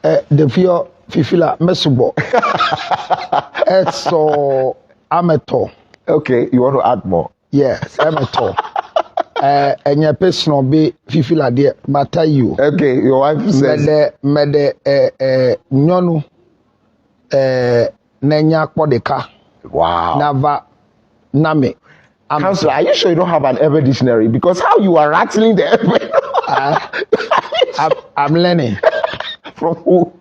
The fear fifila mesubo. So amateur. Okay, you want to add more? Yes, amateur. And your personal be fifila dear, but tell you. Okay, your wife says. Mede nyonu nenya kodeka. Wow. Nava name. Counselor, are you sure you don't have an Ewe dictionary? Because how you are rattling the Ewe? I'm learning. From who?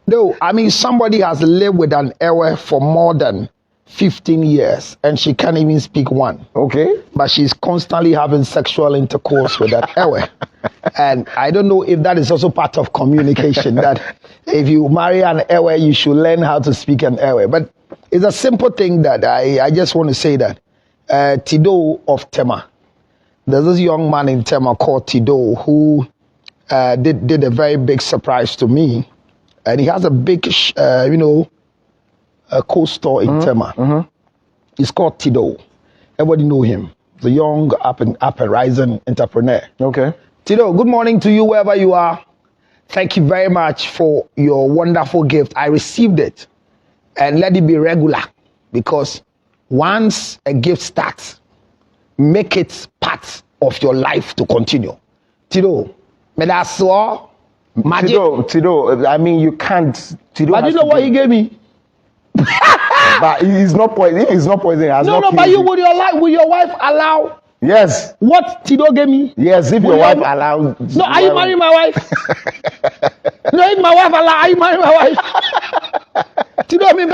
No, I mean somebody has lived with an Ewe for more than 15 years and she can't even speak one. Okay. But she's constantly having sexual intercourse with that Ewe. And I don't know if that is also part of communication, that if you marry an Ewe, you should learn how to speak an Ewe. But it's a simple thing that I just want to say that Tido of Tema, there's this young man in Tema called Tido who did a very big surprise to me. And he has a big, a co-store in Tema. Mm-hmm. It's called Tido. Everybody know him. The young up and rising entrepreneur. Okay. Tido, good morning to you wherever you are. Thank you very much for your wonderful gift. I received it. And let it be regular. Because once a gift starts, make it part of your life to continue. Tido, Tido, I mean, you can't. Tido, but you know what he gave me? But it's not poison. If it's not poison, it has no, not but you will your wife allow? Yes. What Tido gave me? Yes, if your wife allows. No, are you marrying my wife? No, if my wife allow, are you marrying my wife? Tido, I mean,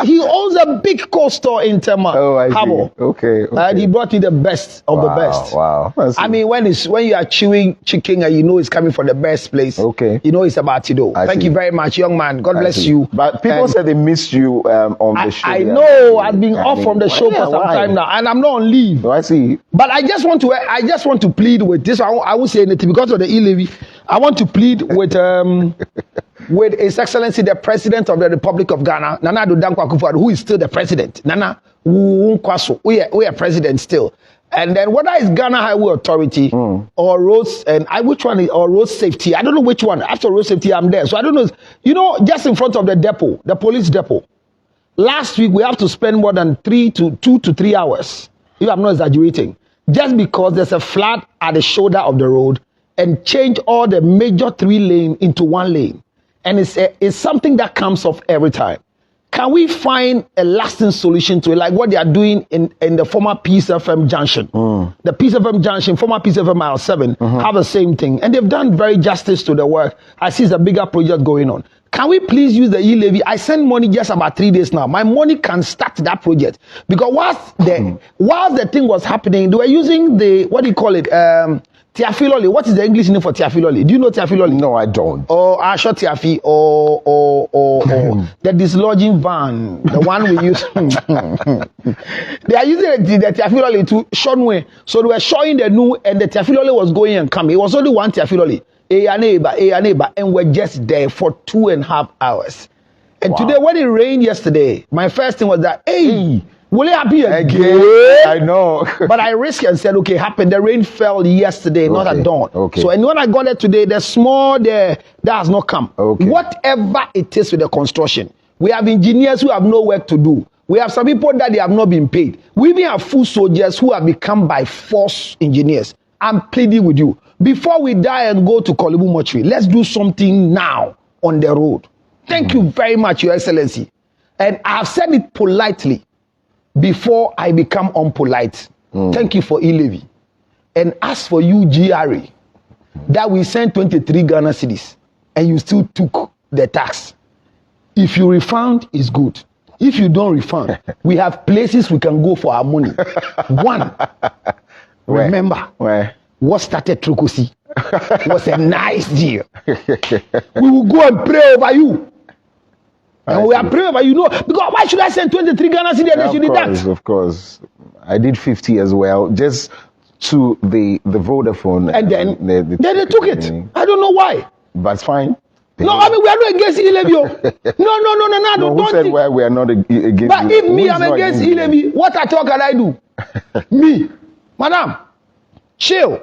he owns a big co-store in Tema. Oh, I see. Harbor. Okay. And he brought me the best of the best. Wow. I mean, when you are chewing chicken and you know it's coming from the best place. Okay. You know it's about Tido. Thank you very much, young man. God bless you. But people said they missed you on the show. I know. I've been off from the show for some time now, and I'm not on leave. Oh, I see. But I just want to plead with this. I won't say anything because of the e-levy. I want to plead with His Excellency the President of the Republic of Ghana, Nana Addo Dankwa Akufo-Addo, who is still the president. Nana Nkwaso, we are president still. And then whether it's Ghana Highway Authority or roads, or road safety, I don't know which one. After road safety, I'm there. So I don't know. You know, just in front of the depot, the police depot. Last week, we have to spend more than 2 to 3 hours, if I'm not exaggerating, just because there's a flood at the shoulder of the road and change all the major 3 lane into 1 lane. And it's something that comes off every time. Can we find a lasting solution to it, like what they are doing in the former Peace FM Junction? The Peace FM Junction, former Peace FM Mile 7, have the same thing. And they've done very justice to the work. I see it's a bigger project going on. Can we please use the e-levy? I send money just about 3 days now. My money can start that project. Because whilst the thing was happening, they were using Tiafiloli. What is the English name for Tiafiloli? Do you know Tiafiloli? No, I don't. Or Asho Tiafi, or the dislodging van, the one we use. They are using the Tiafiloli to Shonwe. So they were showing the new, and the Tiafiloli was going and coming. It was only one Tiafiloli. A neighbor, and we're just there for 2.5 hours. And today, when it rained yesterday, my first thing was that, hey, will it happen again? I know. But I risked and said, okay, happened. The rain fell yesterday, not at dawn. Okay. So, and when I got there today, the small there, that has not come. Okay. Whatever it is with the construction, we have engineers who have no work to do. We have some people that they have not been paid. We even have foot soldiers who have become by force engineers. I'm pleading with you. Before we die and go to Korle Bu Mortuary, let's do something now on the road. Thank you very much, Your Excellency. And I have said it politely before I become unpolite. Thank you for e-levy. And as for you, GRA, that we sent 23 Ghana cedis and you still took the tax. If you refund, it's good. If you don't refund, we have places we can go for our money. One, remember, what started Trokosi was a nice deal. We will go and pray over you. And we are praying over you. Because why should I send 23 Ghana cedis and they should do that? Of course. I did 50 as well, just to the Vodafone. And then they took it. I don't know why. But it's fine. No, I mean, we are not against e-levy. No. Who said why we are not against? But if me, I'm against e-levy, what at all can I do? Me, madam, chill.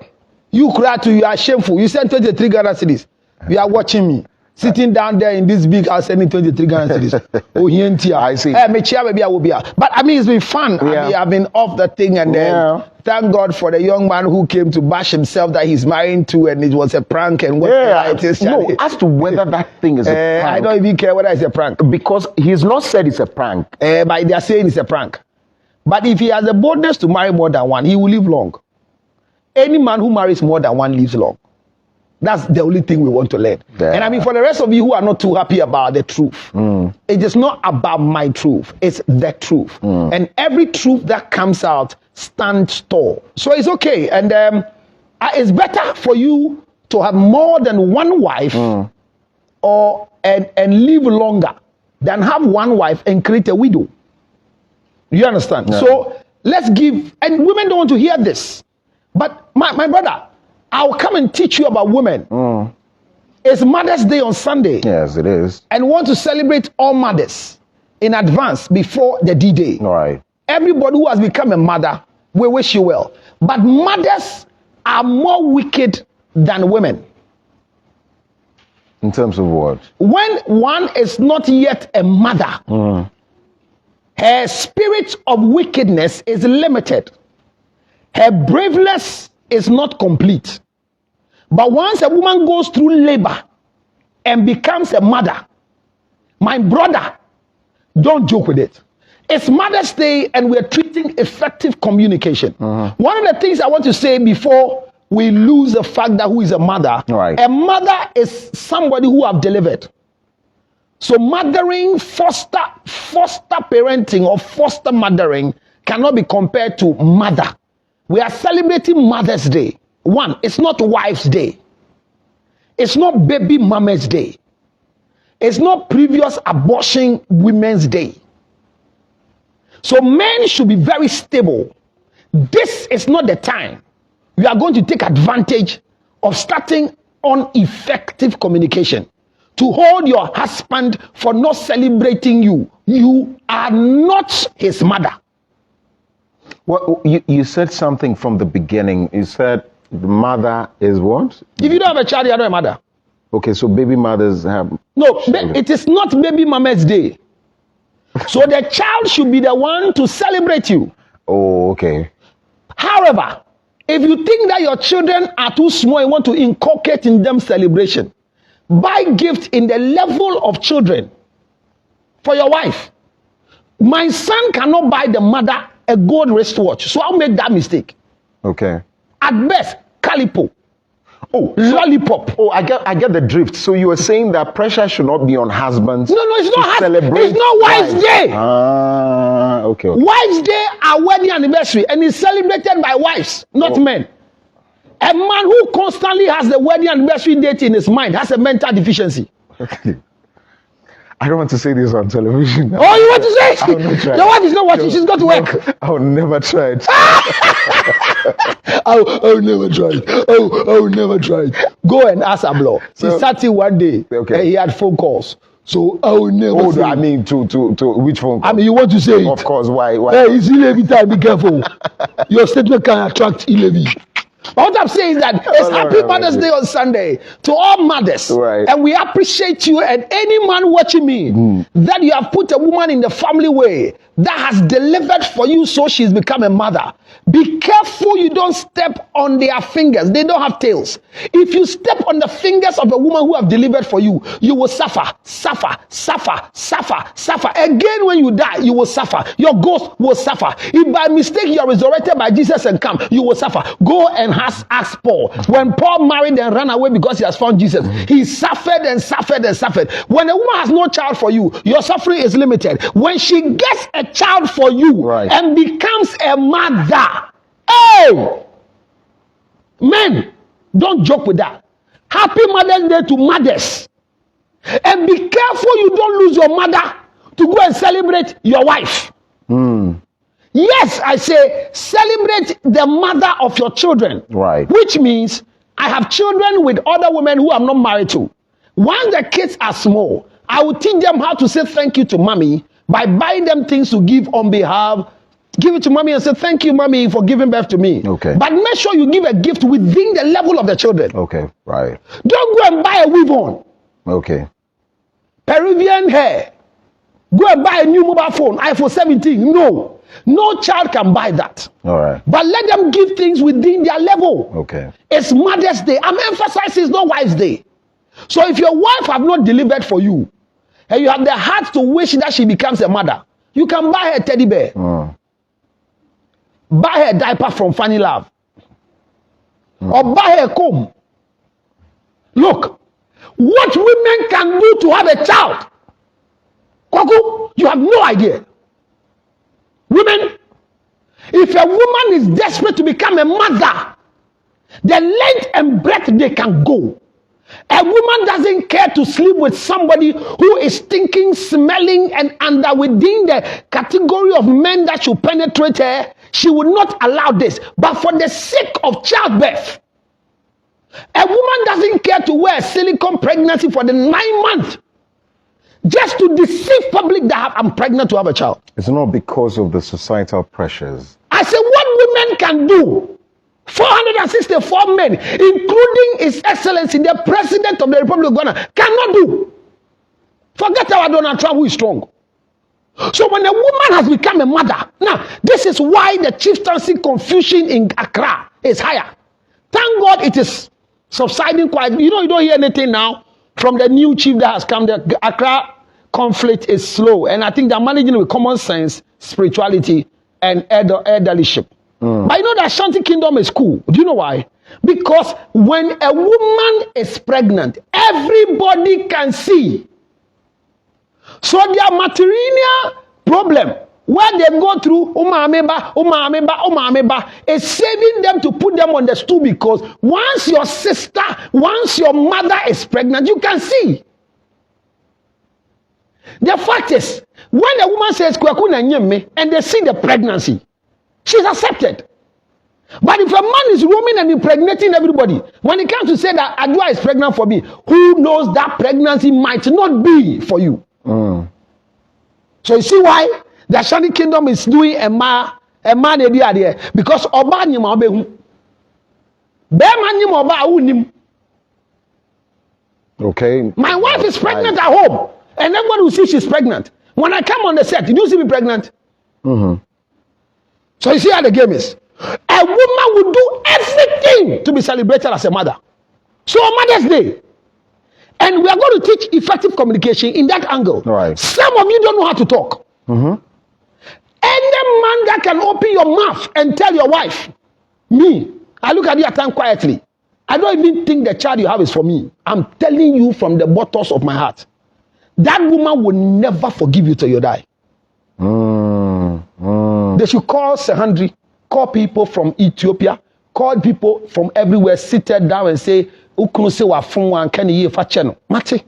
You cry to you are shameful. You sent 23 Ghana cedis. You are watching me. sitting down there in this big house sending 23 Ghana cedis. Oh, here I see. But I mean, it's been fun. I mean, I've been off the thing, and then thank God for the young man who came to bash himself that he's marrying to, and it was a prank. And what it is, no, as to whether that thing is a prank, I don't even care whether it's a prank, because he's not said it's a prank. but they are saying it's a prank. But if he has the boldness to marry more than one, he will live long. Any man who marries more than one lives long. That's the only thing we want to learn. Yeah. And I mean, for the rest of you who are not too happy about the truth, it is not about my truth. It's the truth. And every truth that comes out stands tall. So it's okay. And it's better for you to have more than one wife and live longer than have one wife and create a widow. You understand? Yeah. So let's give, and women don't want to hear this. But my brother, I'll come and teach you about women. It's Mother's Day on Sunday. Yes, it is. And want to celebrate all mothers in advance before the D-Day. All right. Everybody who has become a mother, we wish you well. But mothers are more wicked than women. In terms of what? When one is not yet a mother, her spirit of wickedness is limited. Her braveness is not complete. But once a woman goes through labor and becomes a mother, my brother, don't joke with it. It's Mother's Day and we're treating effective communication. One of the things I want to say before we lose the fact that who is a mother, a mother is somebody who have delivered. So mothering, foster parenting or foster mothering cannot be compared to mother. We are celebrating Mother's Day. One, it's not Wife's Day. It's not Baby Mama's Day. It's not previous abortion women's day. So men should be very stable. This is not the time you are going to take advantage of starting on effective communication. To hold your husband for not celebrating you. You are not his mother. Well, you said something from the beginning. You said the mother is what? If you don't have a child, you are not a mother. Okay, so baby mothers have... No, it is not Baby Mama's Day. So the child should be the one to celebrate you. Oh, okay. However, if you think that your children are too small and want to inculcate in them celebration, buy gift in the level of children for your wife. My son cannot buy the mother a gold wristwatch, so I'll make that mistake. Okay. At best, calipo. Oh, lollipop. Oh, I get the drift. So you were saying that pressure should not be on husbands. No, it's not. Celebrate. It's not Wife's Day. Okay. Wife's Day are wedding anniversary, and it's celebrated by wives, not men. A man who constantly has the wedding anniversary date in his mind has a mental deficiency. I don't want to say this on television. Oh, you want to say? Your wife is not watching. She's got to work. I will never try it. I will never try it. I will never try it. Go and ask Ablo. He sat here one day and he had phone calls. So I will never say I mean, to which phone call? I mean, you want to say it? Of course. Why? Hey, it's Ilevi time. Be careful. Your statement can attract Ilevi. But what I'm saying is that it's Happy Mother's Day on Sunday to all mothers. Right. And we appreciate you and any man watching me that you have put a woman in the family way that has delivered for you so she's become a mother. Be careful you don't step on their fingers. They don't have tails. If you step on the fingers of a woman who have delivered for you, you will suffer. Again, when you die, you will suffer. Your ghost will suffer. If by mistake you are resurrected by Jesus and come, you will suffer. Go and ask Paul. When Paul married and ran away because he has found Jesus, he suffered and suffered and suffered. When a woman has no child for you, your suffering is limited. When she gets a child for you and becomes a mother, hey, men, don't joke with that. Happy Mother's Day to mothers. And be careful you don't lose your mother to go and celebrate your wife. Yes, I say celebrate the mother of your children. Right. Which means I have children with other women who I'm not married to. Once the kids are small, I will teach them how to say thank you to mommy by buying them things to give on behalf. Give it to mommy and say, thank you, mommy, for giving birth to me. Okay. But make sure you give a gift within the level of the children. Okay, right. Don't go and buy a weave-on Okay. Peruvian hair. Go and buy a new mobile phone, iPhone 17. No child can buy that. All right. But let them give things within their level. Okay. It's Mother's Day. I'm emphasizing it's not Wife's Day. So if your wife have not delivered for you, and you have the heart to wish that she becomes a mother, you can buy her a teddy bear. Buy her a diaper from Funny Love. Or buy her a comb. Look, what women can do to have a child. Kwaku, you have no idea. Women, if a woman is desperate to become a mother, the length and breadth they can go. A woman doesn't care to sleep with somebody who is stinking, smelling, and under within the category of men that should penetrate her. She would not allow this. But for the sake of childbirth, a woman doesn't care to wear a silicone pregnancy for the 9 months just to deceive public that I'm pregnant to have a child. It's not because of the societal pressures. I said, what women can do, 464 men, including His Excellency, the President of the Republic of Ghana, cannot do. Forget our Donald Trump, who is strong. So when a woman has become a mother, now this is why the chieftaincy confusion in Accra is higher. Thank God it is subsiding quite. You don't hear anything now from the new chief that has come. The Accra conflict is slow, and I think they're managing it with common sense, spirituality, and eldership. But you know that Ashanti Kingdom is cool. Do you know why? Because when a woman is pregnant, everybody can see. So their matrimonial problem, where they go through umameba, is saving them to put them on the stool, because once your mother is pregnant, you can see. The fact is, when a woman says "Kwaku na nyeme," and they see the pregnancy, she's accepted. But if a man is roaming and impregnating everybody, when it comes to say that Adwa is pregnant for me, who knows that pregnancy might not be for you? So you see why the Ashanti Kingdom is doing a man there, because Oba nyima obehu. Bema nyima Oba unim. Okay. My wife is pregnant at home, and everybody will see she's pregnant. When I come on the set, did you see me pregnant? So you see how the game is. A woman will do everything to be celebrated as a mother. So on Mother's Day, and we are going to teach effective communication in that angle. Right. Some of you don't know how to talk. Any man that can open your mouth and tell your wife, me, I look at you at time quietly. I don't even think the child you have is for me. I'm telling you from the bottoms of my heart. That woman will never forgive you till you die. They should call Sehandri, call people from Ethiopia, call people from everywhere, seated down and say, Ukunu se wa fun wan kan ye fa che no. Mate.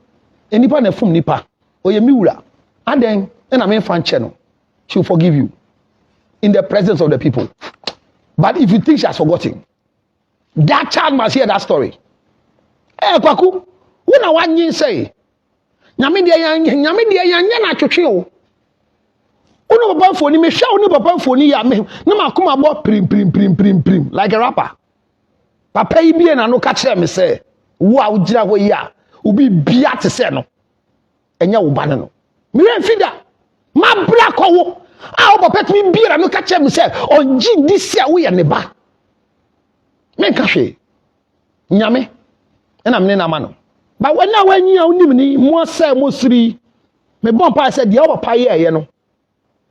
Enipa na fum nipa. Oye miwura. And then na me fan che no. She will forgive you in the presence of the people. But if you think she has forgotten, that child must hear that story. Kwaku, who na wan yin say? Nyame de yan na twetwe o. Uno papa phone me hwa uno papa phone ya me na makoma bo prim like a rapper. Papa yi bie na no ka kire me say wo a ugira ho yi a obi bia te say no enya wo ba no me refida ma bra ko wo a wo papa mi bie na no ka kire me say onji this year wo ye ne ba me ka hwe nyame na me na ma no ba when na wanyi a unim ni mo say mo siri me bon pa say de wo papa ye no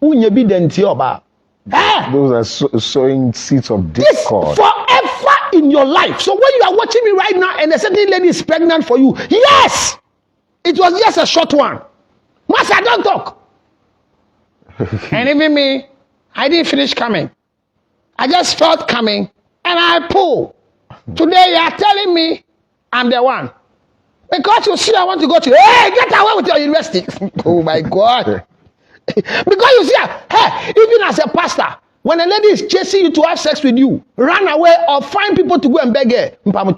unye bi denti oba. Those are sowing seeds of discord. Forever in your life. So when you are watching me right now and a certain lady is pregnant for you, yes, it was just a short one. Master, don't talk. And even me, I didn't finish coming. I just felt coming and I pull. Today you are telling me I'm the one. Because you see I want to go to, hey, get away with your university. Oh my God. Because you see, hey, even as a pastor, when a lady is chasing you to have sex with you, run away or find people to go and beg her. Hey, what are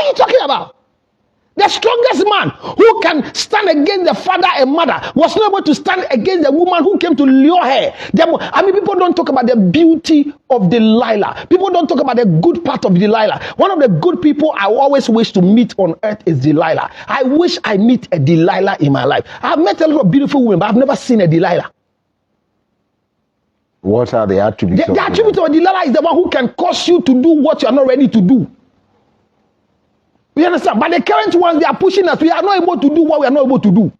you talking about? The strongest man who can stand against the father and mother was not able to stand against the woman who came to lure her. People don't talk about the beauty of Delilah. People don't talk about the good part of Delilah. One of the good people I always wish to meet on earth is Delilah. I wish I meet a Delilah in my life. I've met a lot of beautiful women, but I've never seen a Delilah. What are the attributes? The attribute of Delilah is the one who can cause you to do what you are not ready to do. You understand? But the current ones, they are pushing us. We are not able to do what we are not able to do.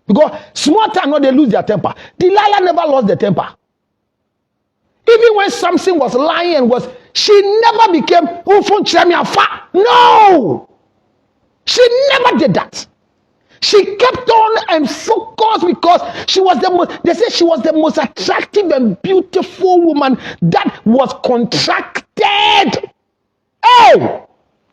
Because small time, they lose their temper. Delilah never lost their temper. Even when Samson was lying and she never became, no! She never did that. She kept on and focused because she was they say she was the most attractive and beautiful woman that was contracted. Oh!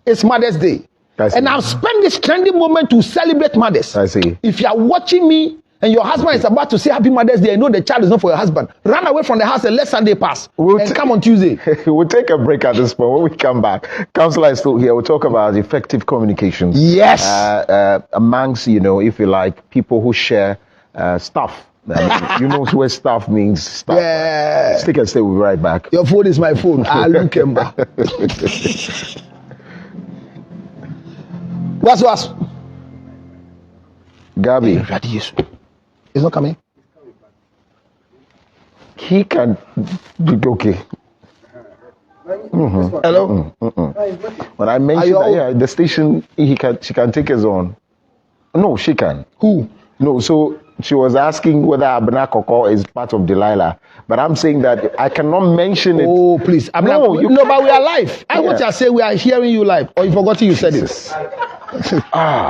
It's Mother's Day. And I've spent this trendy moment to celebrate mothers. I see. If you are watching me and your husband is about to say Happy Mother's Day, and know the child is not for your husband, run away from the house and let Sunday pass. Come on Tuesday. We'll take a break at this point. When we come back, Counselor is still here. We'll talk about effective communication. Yes. Amongst, if you like, people who share stuff. You know what stuff means. Stuff. Yeah. Stick and stay. We'll be right back. Your phone is my phone. Kemba. What's Gabi? It's not coming. He can. Okay. Mm-hmm. Hello. When I mentioned that, the station, she can take his own. No, she can. Who? No, so she was asking whether Abena Koko is part of Delilah, but I'm saying that I cannot mention it. Oh, please. But we are live. I want to say we are hearing you live, or you forgot you said it.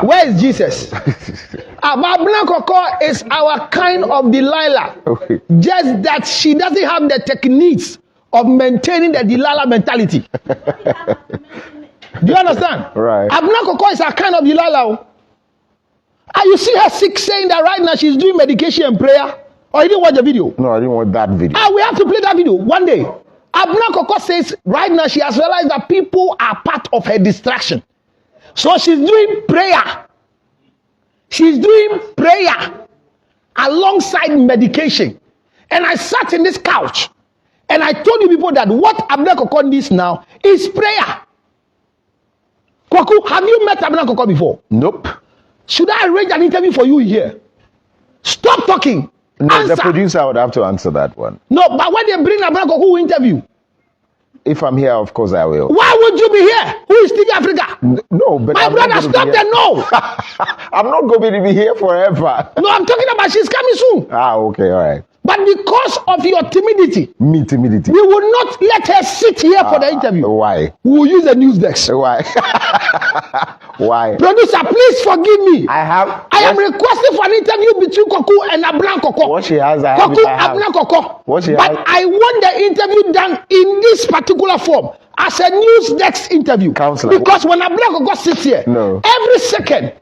Where is Jesus? Abena Koko is our kind of Delilah. Okay. Just that she doesn't have the techniques of maintaining the Delilah mentality. Do you understand? Right. Abena Koko is our kind of Delilah. And you see her sick saying that right now she's doing medication and prayer. Or you didn't watch the video? No, I didn't watch that video. We have to play that video one day. Abena Koko says right now she has realized that people are part of her distraction. So she's doing prayer. She's doing prayer alongside medication. And I sat in this couch and I told you people that what Abena Koko needs now is prayer. Kwaku, have you met Abena Koko before? Nope. Should I arrange an interview for you here? Stop talking. No, answer. The producer would have to answer that one. No, but when they bring Abena Koko, who will interview? If I'm here, of course I will. Why would you be here? Who is TV Africa? No, but my brother, stop the no. I'm not going to be here forever. No, I'm talking about she's coming soon. Okay, all right. But because of your timidity, timidity, we will not let her sit here for the interview. Why? We will use the news desk. Why? Why? Producer, please forgive me. I am requesting for an interview between Kwaku and Abena Koko. What she has, Abena Koko. But I want the interview done in this particular form as a news desk interview. Counselor. Because when Abena Koko sits here, every second,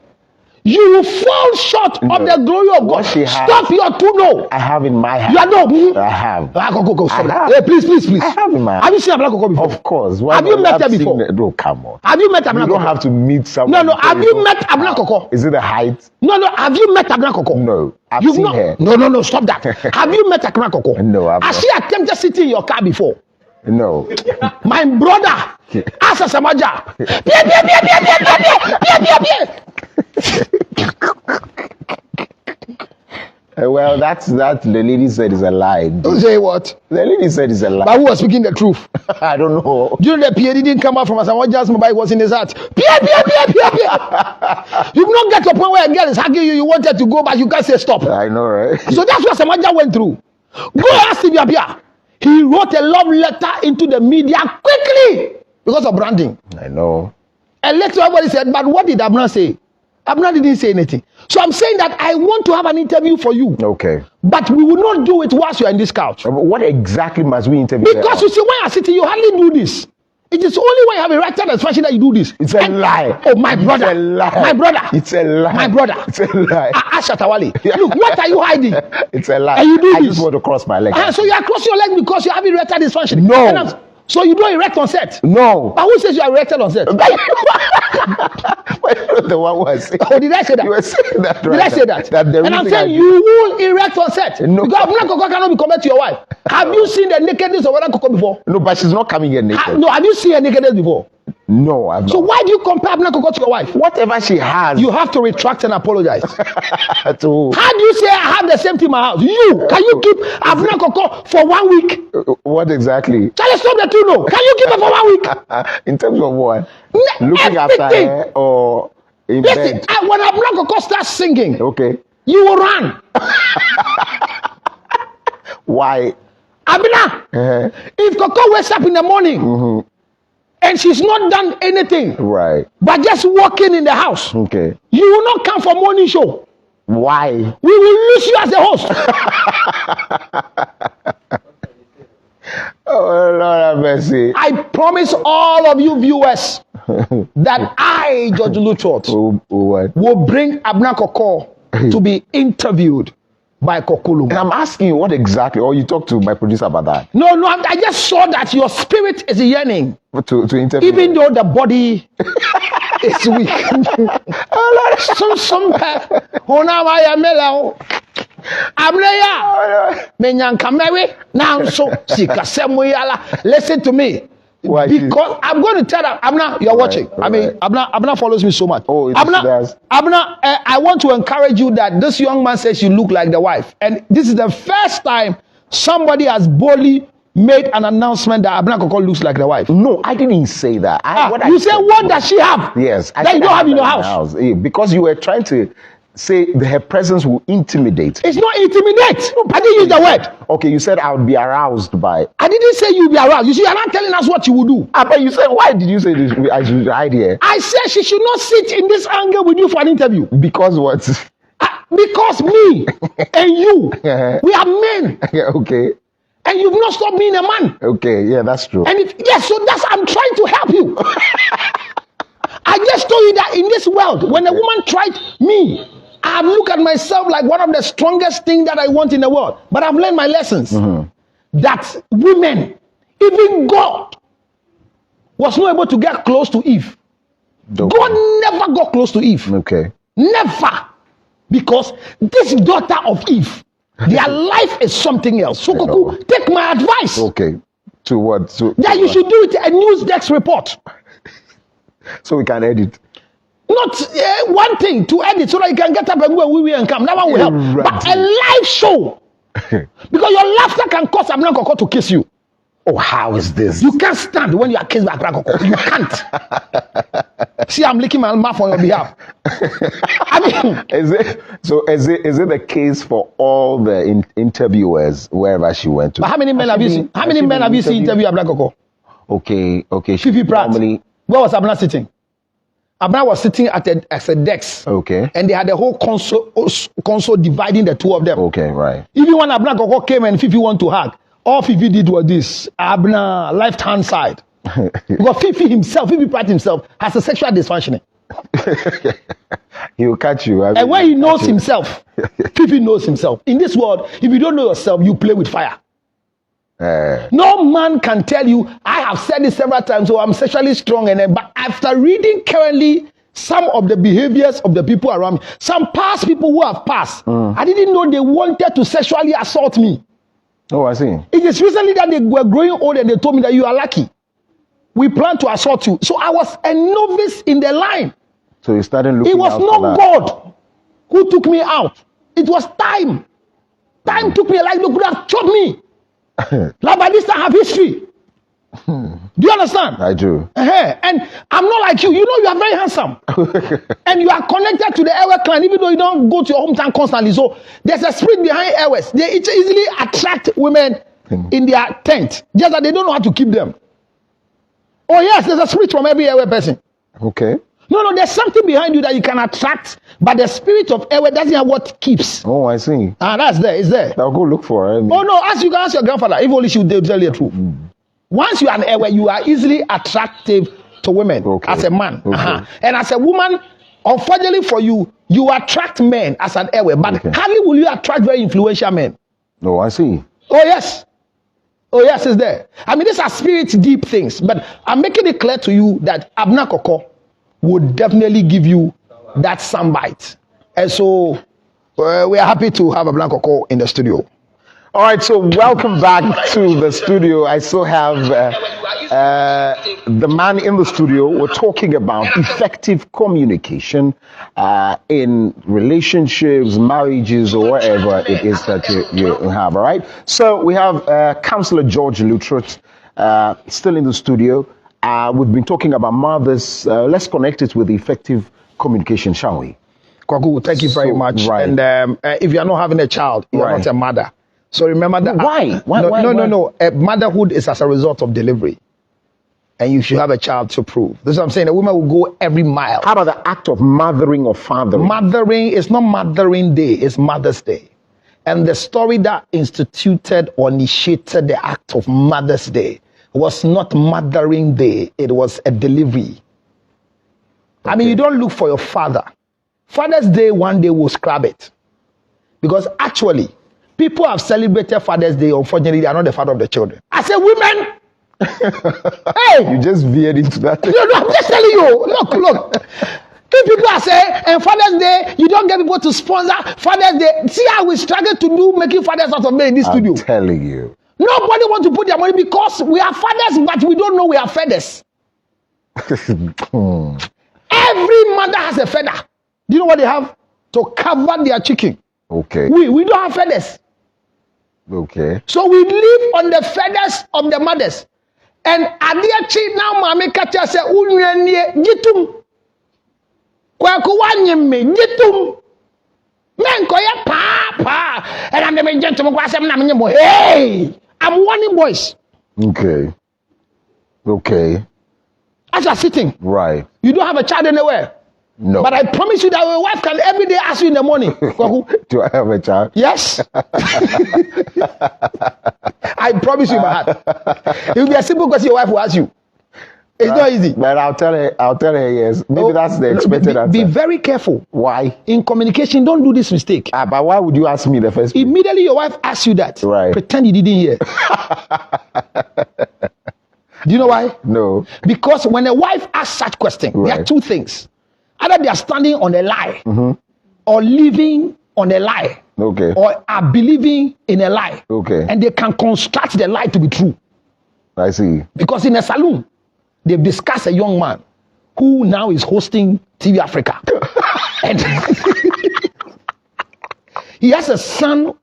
you will fall short of the glory of God. Stop your no. I have in my hand. You are no. I have. Go. Stop that. Hey, please. I have in my hand. Have you seen Abena Koko before? Of course. Have you met her before? No, come on. Have you met Abena Koko? You don't have to meet someone. No. Have you met Abena Koko? Is it the height? No. Have you met Abena Koko? No. I've seen her. No. Stop that. Have you met Abena Koko? No. Has she attempted sitting in your car before? No. My brother, ask a Samaja. Well, that's the lady said is a lie. Don't say what? The lady said is a lie. But who was speaking the truth? I don't know. You know the PA didn't come out from Samaja's mobile, it was in his heart. Pia. You not get to a point where a girl is hugging you, you wanted to go, but you can't say stop. I know, right? So that's what Samaja went through. Go ask Pia. He wrote a love letter into the media quickly because of branding. I know. And later everybody said, but what did Abena say? Abena didn't say anything. So I'm saying that I want to have an interview for you. Okay. But we will not do it whilst you are in this couch. What exactly must we interview? Because you see, when you're sitting, you hardly do this. It is only when you have a erected dysfunction that you do this. It's a lie. Oh, my brother. It's a lie. My brother. It's a lie. My brother. It's a lie. Ashatawali. Look, what are you hiding? It's a lie. And you do I this. just want to cross my leg. So you are crossing your leg because you have erected dysfunction. No. So you don't erect on set. No. But who says you are erected on set? But The one who was saying. Oh, did I say that? You were saying that, right? Did I say that? the And I'm reason saying I- you will erect on set. No. Because Abna Koko cannot be compared to your wife. Have you seen the nakedness of Abna Koko before? No, but she's not coming here naked. No, have you seen her nakedness before? No, I've not. So why do you compare Abna Koko to your wife? Whatever she has, You have to retract and apologize. to How do you say I have the same thing in my house? Can you keep Abna Koko for 1 week? what exactly? Charlie, stop the two no. Can you keep her for 1 week? In terms of what? Looking after Everything. her or in Listen, bed? when Abna Koko starts singing, Okay. you will run. Why? Abna, Uh-huh. if Koko wakes up in the morning and she's not done anything Right. but just walking in the house, Okay. you will not come for morning show. Why? We will lose you as the host. Oh, Lord have mercy. I promise all of you viewers that I, George Lutrot, What? will bring Abna Koko to be interviewed by And Kokuluma. I'm asking you what exactly, or you talked to my producer about that, No, I just saw that your spirit is yearning, to interview. even though the body is weak. Some hona maya mela Abneya menyankamewe na nso sikasemu yala. Listen to me. Why? Because I'm going to tell them, Abna, you're watching. I mean, Abna follows me so much. Oh, it Abna, does. Abna, I want to encourage you that this young man says you look like the wife. And this is the first time somebody has boldly made an announcement that Abna Koko looks like the wife. No, I didn't say that. You say, what does she have? Yes. That said you don't I have in that your house. Eh, because you were trying to say her presence will intimidate. It's not intimidate. I didn't use the word. Okay, you said I would be aroused by. I didn't say you'll be around. You see, you're not telling us what you will do. But you said, why did you say this? I should hide here? I said she should not sit in this angle with you for an interview. Because what? Because me and you, we are men. Yeah, okay. And you've not stopped being a man. Okay, yeah, that's true. And so I'm trying to help you. I just told you that in this world, when a woman tried me, I have looked at myself like one of the strongest things that I want in the world. But I've learned my lessons. That women, even God, was not able to get close to Eve. Okay. God never got close to Eve. Okay. Never. Because this daughter of Eve, their life is something else. So, Koku, take my advice. Okay. To what? That you should do it a news desk report. So we can edit. Not one thing to edit so that you can get up and go and come. That one will help. Right. But a live show. Because your laughter can cause Abna Koko to kiss you. Oh, how is this? You can't stand when you are kissed by Abna Koko. You can't. See, I'm licking my mouth on your behalf. I mean, Is it the case for all the interviewers wherever she went to? but how many men have you seen? How many men have you seen interview Abna Koko? Okay. Fifi Pratt. Normally, Where was Abna sitting? Abna was sitting at a desk. okay. And they had a whole console dividing the two of them. Okay, right. Even when Abna Koko came and Fifi wanted to hug, all Fifi did was this. Abna, left hand side. Because Fifi Pratt himself, has a sexual dysfunction. He will catch you. And when he knows himself, Fifi knows himself. In this world, if you don't know yourself, you play with fire. No man can tell you, I have said this several times, so I'm sexually strong. But after reading currently some of the behaviors of the people around me, some past people who have passed, I didn't know they wanted to sexually assault me. Oh, I see. It is recently that they were growing old and they told me that you are lucky. We plan to assault you. So I was a novice in the line. So you started looking It was out not for that. God who took me out. It was time. Time took me like they could have shot me. Like by this time I have history. Do you understand? I do. And I'm not like you. You know you are very handsome. And you are connected to the Airway clan even though you don't go to your hometown constantly. So there's a spirit behind Airways. They easily attract women in their tent. Just that they don't know how to keep them. Oh yes, there's a spirit from every Airway person. Okay. No, there's something behind you that you can attract, but the spirit of Airway doesn't have what keeps. Oh, I see. That's there. It's there. I'll go look for it. Oh no, you can ask your grandfather. If only she would tell you the truth. Once you are an Airway, you are easily attractive to women as a man. Okay. And as a woman, unfortunately for you, you attract men as an Airway, but hardly will you attract very influential men. Oh, I see. Oh yes, it's there. I mean, these are spirit deep things, but I'm making it clear to you that Abna Koko would definitely give you that soundbite. And so we are happy to have Ablan Koko in the studio. All right, so welcome back to the studio. I still have the man in the studio. We're talking about effective communication in relationships, marriages, or whatever it is that you have. All right. So we have Councillor George Luttrot still in the studio. We've been talking about mothers. Let's connect it with effective communication, shall we? Kwaku, thank you very much. Right. And if you're not having a child, you're Right. not a mother. So remember that. Why? No. Motherhood is as a result of delivery. And you should have a child to prove. This is what I'm saying. A woman will go every mile. How about the act of mothering or fathering? Mothering is not Mothering Day, it's Mother's Day. And the story that instituted or initiated the act of Mother's Day was not Mothering Day, it was a delivery. I mean, you don't look for your father. Father's Day, one day we'll scrap it. Because actually, people have celebrated Father's Day. Unfortunately, they are not the father of the children. I say, women, hey! You just veered into that. No, I'm just telling you. Look. If people are saying, and Father's Day, you don't get people to sponsor Father's Day. See how we struggle to do making fathers out of men in this studio. I'm telling you. Nobody wants to put their money because we are fathers, but we don't know we are feathers. Every mother has a feather. Do you know what they have? To cover their chicken. Okay. We don't have feathers. Okay. So we live on the feathers of the mothers. And adiachi now mama kacha say unye gitum. Kwa kuwanyeme gitum. Men koya pa. And I'm the gentleman kwa say na me hey, I'm warning boys. Okay. As you're sitting, Right. you don't have a child anywhere. No. But I promise you that your wife can every day ask you in the morning. Kwaku, Do I have a child? yes. I promise you my heart. It will be a simple question your wife will ask you. It's not easy. But I'll tell her yes. Maybe that's the expected answer. Be very careful. Why? In communication, don't do this mistake. But why would you ask me the first place? Immediately your wife asks you that. Right. Pretend you didn't hear. Do you know why? No. Because when a wife asks such question, there are Right. two things. Either they are standing on a lie or living on a lie. Okay. Or are believing in a lie. Okay. And they can construct the lie to be true. I see. Because in a saloon, they've discussed a young man who now is hosting TV Africa. And he has a son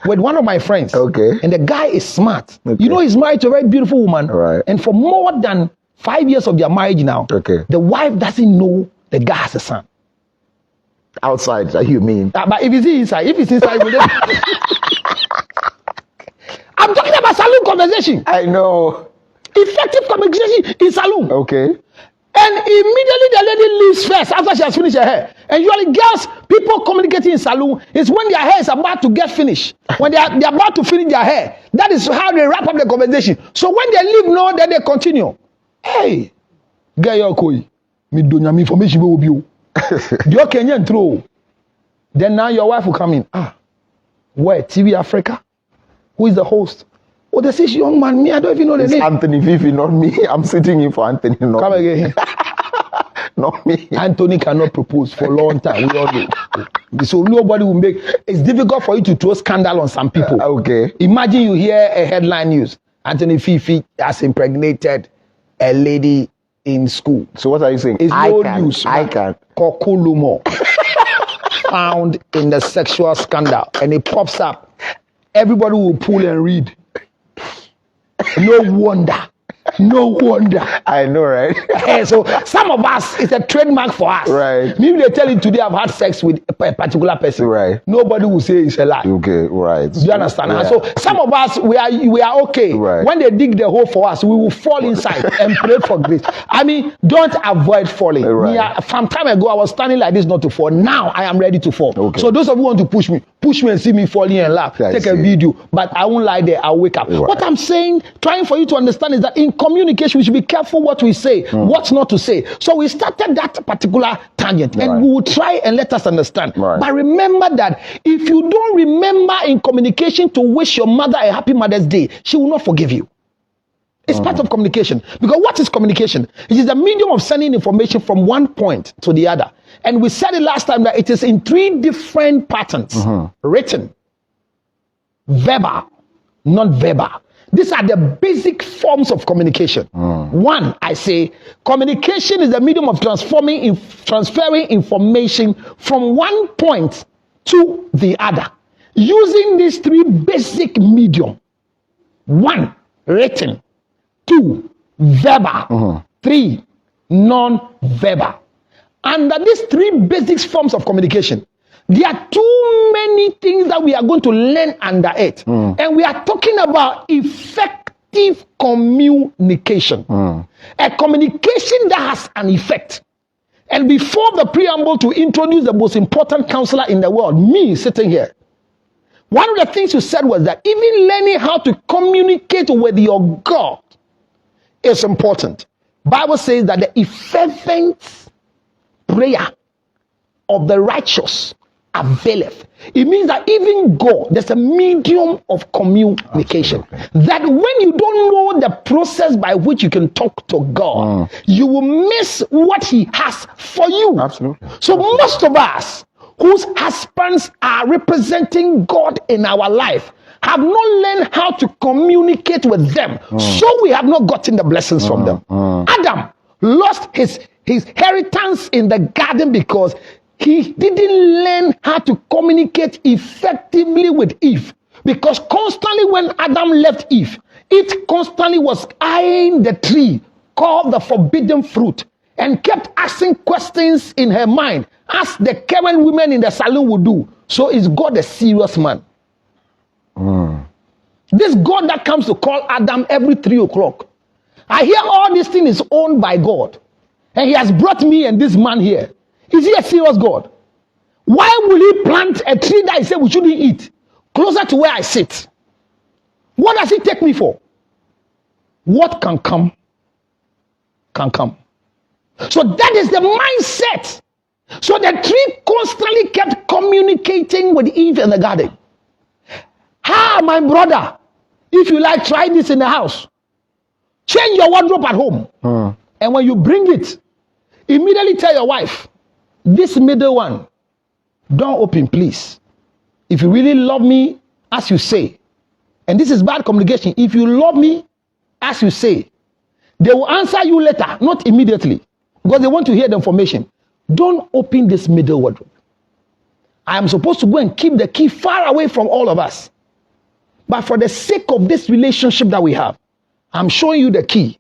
with one of my friends. Okay. And the guy is smart. Okay. You know, he's married to a very beautiful woman. Right. And for more than 5 years of their marriage now, Okay. the wife doesn't know the guy has a son. Outside, you mean? But if it's inside, will I'm talking about saloon conversation. I know. Effective communication in saloon. Okay. And immediately the lady leaves first after she has finished her hair. And usually girls, people communicating in saloon is when their hair is about to get finished. When they're about to finish their hair. That is how they wrap up the conversation. So when they leave now, then they continue. Hey, get your koi. Me do nyam information will be you. You Kenyan throw. Then now your wife will come in. Where? TV Africa? Who is the host? Oh, this is young man. Me, I don't even know the It's name. Anthony Fifi, not me. I'm sitting in for Anthony, not Come me. again. Not me. Anthony cannot propose for a long time. We all know. So nobody will make. It's difficult for you to throw scandal on some people. Okay. Imagine you hear a headline news. Anthony Fifi has impregnated a lady in school. So what are you saying? It's I no can. news. I can. Kokulumo found in the sexual scandal, and it pops up. Everybody will pull and read. No wonder. No wonder. I know, right? So some of us, it's a trademark for us. Right. Maybe they tell you today I've had sex with a particular person. Right. Nobody will say it's a lie. Okay, right. Do you understand? Yeah. So some of us, we are okay. Right. When they dig the hole for us, we will fall inside and pray for grace. I mean, don't avoid falling. Right. From time ago, I was standing like this not to fall. Now I am ready to fall. Okay. So those of you who want to push me and see me falling and laugh. I Take a see. video. But I won't lie there. I'll wake up. Right. What I'm saying, trying for you to understand is that in communication, we should be careful what we say, what not to say. So we started that particular tangent and Right. we will try and let us understand. Right. But remember that if you don't remember in communication to wish your mother a happy Mother's Day, she will not forgive you. It's part of communication. Because what is communication? It is the medium of sending information from one point to the other. And we said it last time that it is in 3 different patterns. Written, verbal, non-verbal. These are the basic forms of communication. One, I say, communication is the medium of transferring information from one point to the other. Using these 3 basic medium. 1, written. 2, verbal. 3, non-verbal. Under these 3 basic forms of communication, there are too many things that we are going to learn under it. And we are talking about effective communication. A communication that has an effect. And before the preamble to introduce the most important counselor in the world, me sitting here, one of the things you said was that even learning how to communicate with your God is important. Bible says that the fervent prayer of the righteous availeth. It means that even God, there's a medium of communication. Absolutely. That when you don't know the process by which you can talk to God, you will miss what He has for you. Absolutely. So most of us whose husbands are representing God in our life have not learned how to communicate with them. So we have not gotten the blessings from them. Adam lost his inheritance in the garden because he didn't learn how to communicate effectively with Eve. Because constantly when Adam left Eve, it constantly was eyeing the tree called the forbidden fruit and kept asking questions in her mind, as the current women in the salon would do. So is God a serious man? This God that comes to call Adam every 3 o'clock. I hear all this thing is owned by God. And He has brought me and this man here. Is He a serious God? Why will He plant a tree that He said we shouldn't eat closer to where I sit? What does He take me for? What can come, can come. So that is the mindset. So the tree constantly kept communicating with Eve in the garden. My brother, if you like, try this in the house. Change your wardrobe at home. And when you bring it, immediately tell your wife, this middle one, don't open, please. If you really love me, as you say, and this is bad communication, if you love me, as you say, they will answer you later, not immediately, because they want to hear the information. Don't open this middle wardrobe. I am supposed to go and keep the key far away from all of us. But for the sake of this relationship that we have, I'm showing you the key.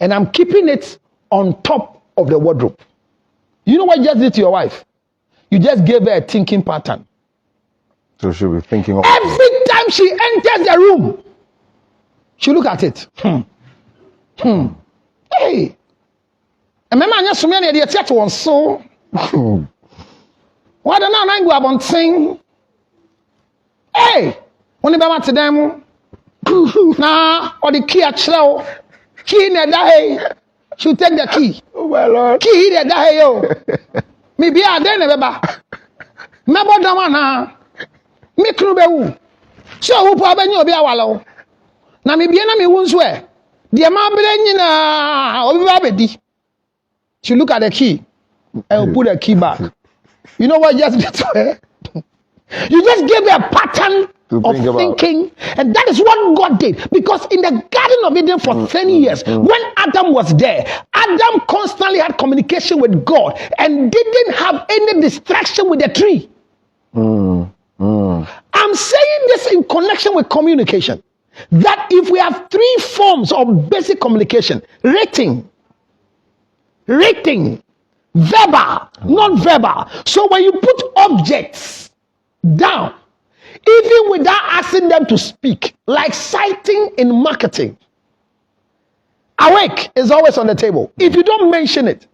And I'm keeping it on top of the wardrobe. You know what you just did to your wife? You just gave her a thinking pattern. So she'll be thinking of every time she enters the room, she look at it. Hey. And remember, I just remember the theater one so. Why don't I go up and sing? Hey, when you back to them, nah, or the key at slow, key in the day, she take the key. oh my Lord. Key in the day, yo. Me be a day never back. Me bo dama na. Me kru be wu. So who pa be nyi obi awalo. Na me bia na me wu nso e. De ma bele nyina obi ba be di. She look at the key and put the key back. You know what just did to her? You just gave her a pattern of thinking, and that is what God did. Because in the Garden of Eden for 10 years, when Adam was there, Adam constantly had communication with God and didn't have any distraction with the tree. I'm saying this in connection with communication. That if we have 3 forms of basic communication, written, verbal, non-verbal. So when you put objects down, even without asking them to speak, like citing in marketing, awake is always on the table. If you don't mention it,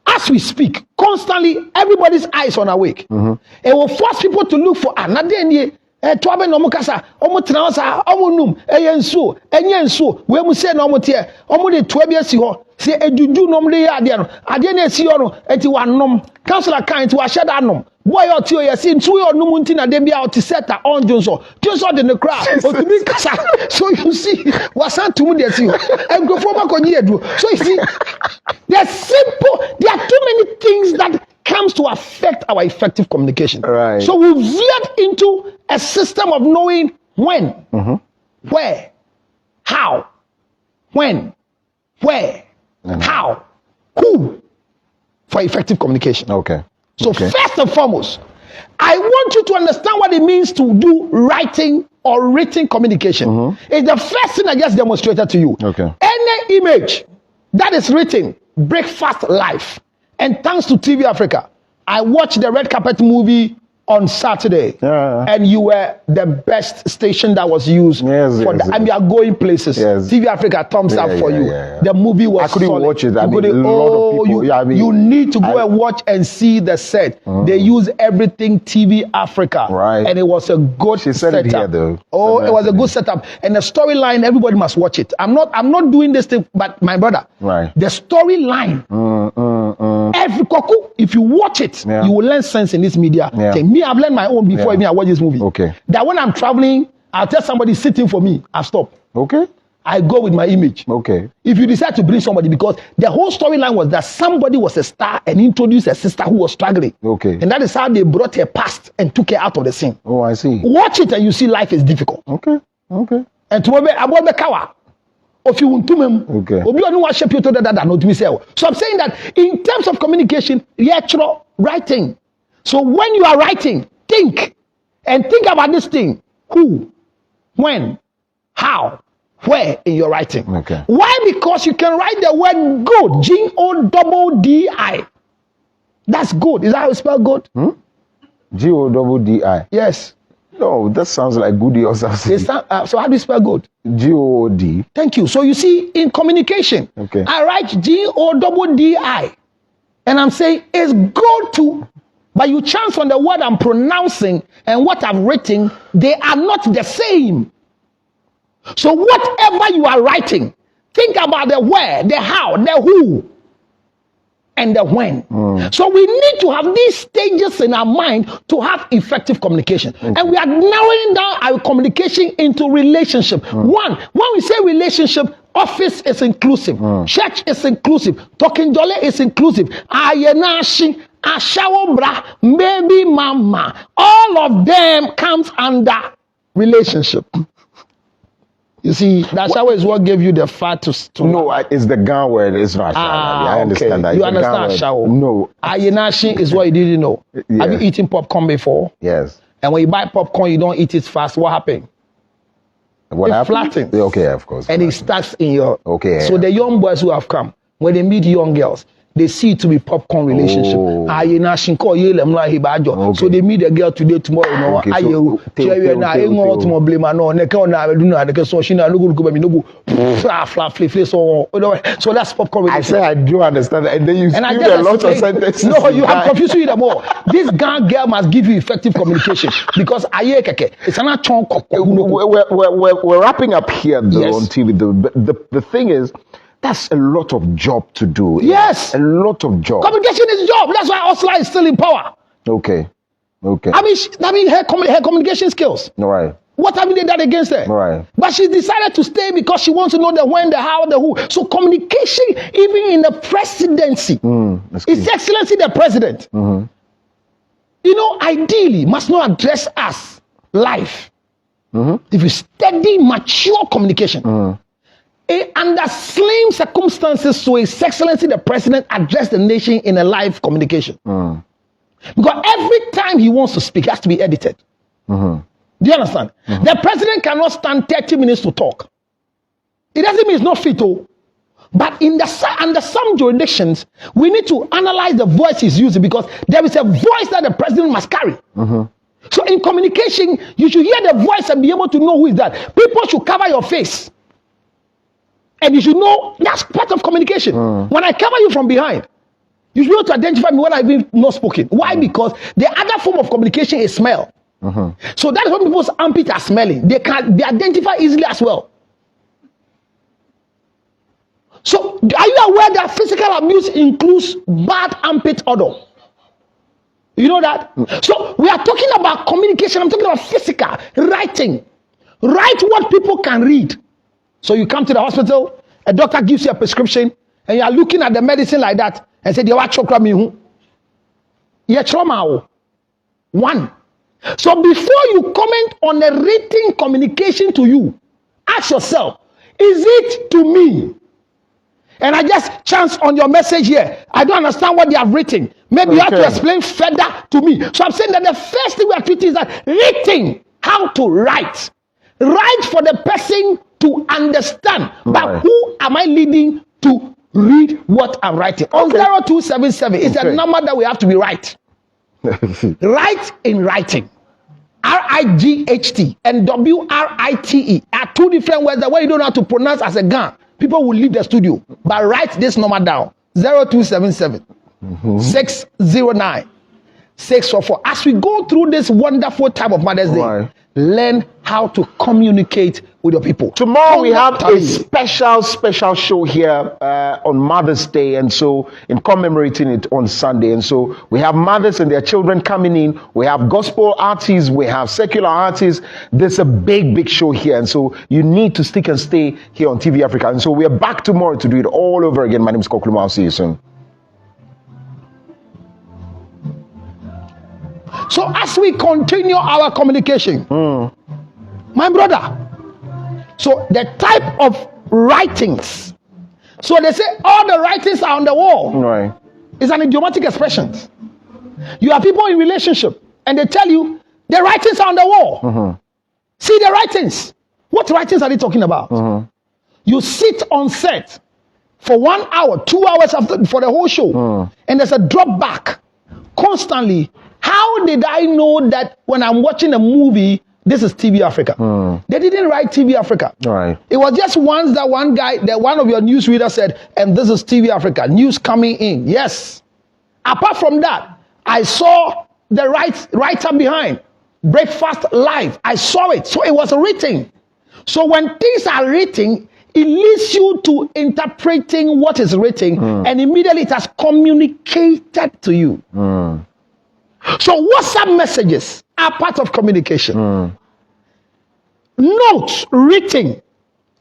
as we speak, constantly everybody's eyes on awake. It will force people to look for another Twabe no mukasa, omo tena sa, omo num, enye nsuo, we mu se no omo te, omo de toa bi asi ho, se edudu nom de ya ade no, ade na asi ho no, enti wanom, councilor kan enti wa sheda nom. Boy or two years in 2 or no muntina de bia out set on Johnson. Just in the crowd. So you see, what's on to me there see and go from a so you see, they're simple. There are too many things that comes to affect our effective communication. Right. So we've veered into a system of knowing when, where, how, when, where, how, who for effective communication. Okay. So first and foremost, I want you to understand what it means to do writing or written communication. It's the first thing I just demonstrated to you. Okay. Any image that is written, Breakfast Live, and thanks to TV Africa, I watched the red carpet movie on Saturday, and you were the best station that was used for that. And we are going places. TV Africa, thumbs up for you. The movie was I couldn't solid. watch it. I mean, a lot of people. You need to go and watch and see the set. They use everything TV Africa, and it was a good setup. It here, though. Oh, it was a good setup, and the storyline. Everybody must watch it. I'm not doing this thing, but my brother, the storyline. Every Koku, if you watch it, you will learn sense in this media thing. Me, I've learned my own before I watch this movie. Okay. That when I'm traveling, I'll tell somebody sitting for me, I'll stop. Okay. I go with my image. Okay. If you decide to bring somebody, because the whole storyline was that somebody was a star and introduced a sister who was struggling. Okay. And that is how they brought her past and took her out of the scene. Oh, I see. Watch it and you see life is difficult. Okay. Okay. And tomorrow, about the kawa. If you want to so I'm saying that in terms of communication, writing. So when you are writing, think about this thing. Who, when, how, where in your writing. Okay. Why? Because you can write the word good, G-O-D-D-I. That's good. Is that how you spell good? G-O-D-D-I. Yes. No, that sounds like goody or something. So how do you spell good? G-O-D. Thank you. So you see, in communication, I write G-O-D-D-I. And I'm saying it's good to, but you chance on the word I'm pronouncing and what I've written, they are not the same. So whatever you are writing, think about the where, the how, the who, and the when. So we need to have these stages in our mind to have effective communication. And we are narrowing down our communication into relationship. One, when we say relationship, office is inclusive, church is inclusive, talking jolly is inclusive, ayenashi, ashawobra, baby mama, all of them comes under relationship. You see, that shower is what gave you the fat to no, it's the gun word. It's not shower. I understand that. You understand shower? No. Ayenashi is what you didn't know. Have you eaten popcorn before? Yes. And when you buy popcorn, you don't eat it fast. What happened? What happened? Flattens. Okay, of course. And it starts in your... Okay. So the young boys who have come, when they meet young girls, they see it to be popcorn relationship. So they meet the girl today, tomorrow. So that's popcorn relationship. I say I do understand that, and then you speak a lot of sentences. No, you have confused me more. This girl must give you effective communication because it's an we're wrapping up here though on TV. The thing is, that's a lot of job to do. Yes. A lot of job. Communication is job. That's why Ursula is still in power. Okay. I mean her communication skills. All right. What have they done against her? Right. But she decided to stay because she wants to know the when, the how, the who. So communication, even in the presidency, His Excellency the President, ideally must not address us live. If you study mature communication, under slim circumstances, so His Excellency the President address the nation in a live communication. Because every time he wants to speak, it has to be edited. Do you understand? The president cannot stand 30 minutes to talk. It doesn't mean it's not fit, but under some jurisdictions, we need to analyze the voice he's using because there is a voice that the president must carry. So in communication, you should hear the voice and be able to know who is that. People should cover your face. And you should know that's part of communication. When I cover you from behind, you should be able to identify me when I've been not spoken. Why? Because the other form of communication is smell. So that is when people's armpits are smelling. They identify easily as well. So are you aware that physical abuse includes bad armpit odor? You know that? So we are talking about communication. I'm talking about physical writing. Write what people can read. So you come to the hospital, a doctor gives you a prescription, and you are looking at the medicine like that and say, one. So before you comment on a written communication to you, ask yourself, is it to me? And I just chance on your message here. I don't understand what they have written. Maybe you have to explain further to me. So I'm saying that the first thing we are treating is that writing, how to write. Write for the person to understand. But who am I leading to read what I'm writing? On 0277, it's a number that we have to be right. Write in writing. RIGHT and WRITE are two different words that when you don't know how to pronounce as a gun, people will leave the studio. But write this number down. 0277 609 644. As we go through this wonderful time of Mother's Day, learn how to communicate with your people. Tomorrow we have a special show here on Mother's Day, and so in commemorating it on Sunday. And so we have mothers and their children coming in. We have gospel artists, we have secular artists. There's a big show here, and so you need to stick and stay here on TV Africa. And so we are back tomorrow to do it all over again. My name is Kokluma. I'll see you soon. So as we continue our communication, my brother, so the type of writings, so they say all the writings are on the wall. Right. It's an idiomatic expression. You have people in relationship and they tell you the writings are on the wall. See the writings. What writings are they talking about? You sit on set for 1 hour, 2 hours for the whole show, and there's a drop back constantly. How did I know that when I'm watching a movie, this is TV Africa? They didn't write TV Africa. Right. It was just once that one guy, that one of your news readers said, and this is TV Africa, news coming in. Yes. Apart from that, I saw the writer behind. Breakfast Live. I saw it. So it was written. So when things are written, it leads you to interpreting what is written, and immediately it has communicated to you. So WhatsApp messages are part of communication. Notes written.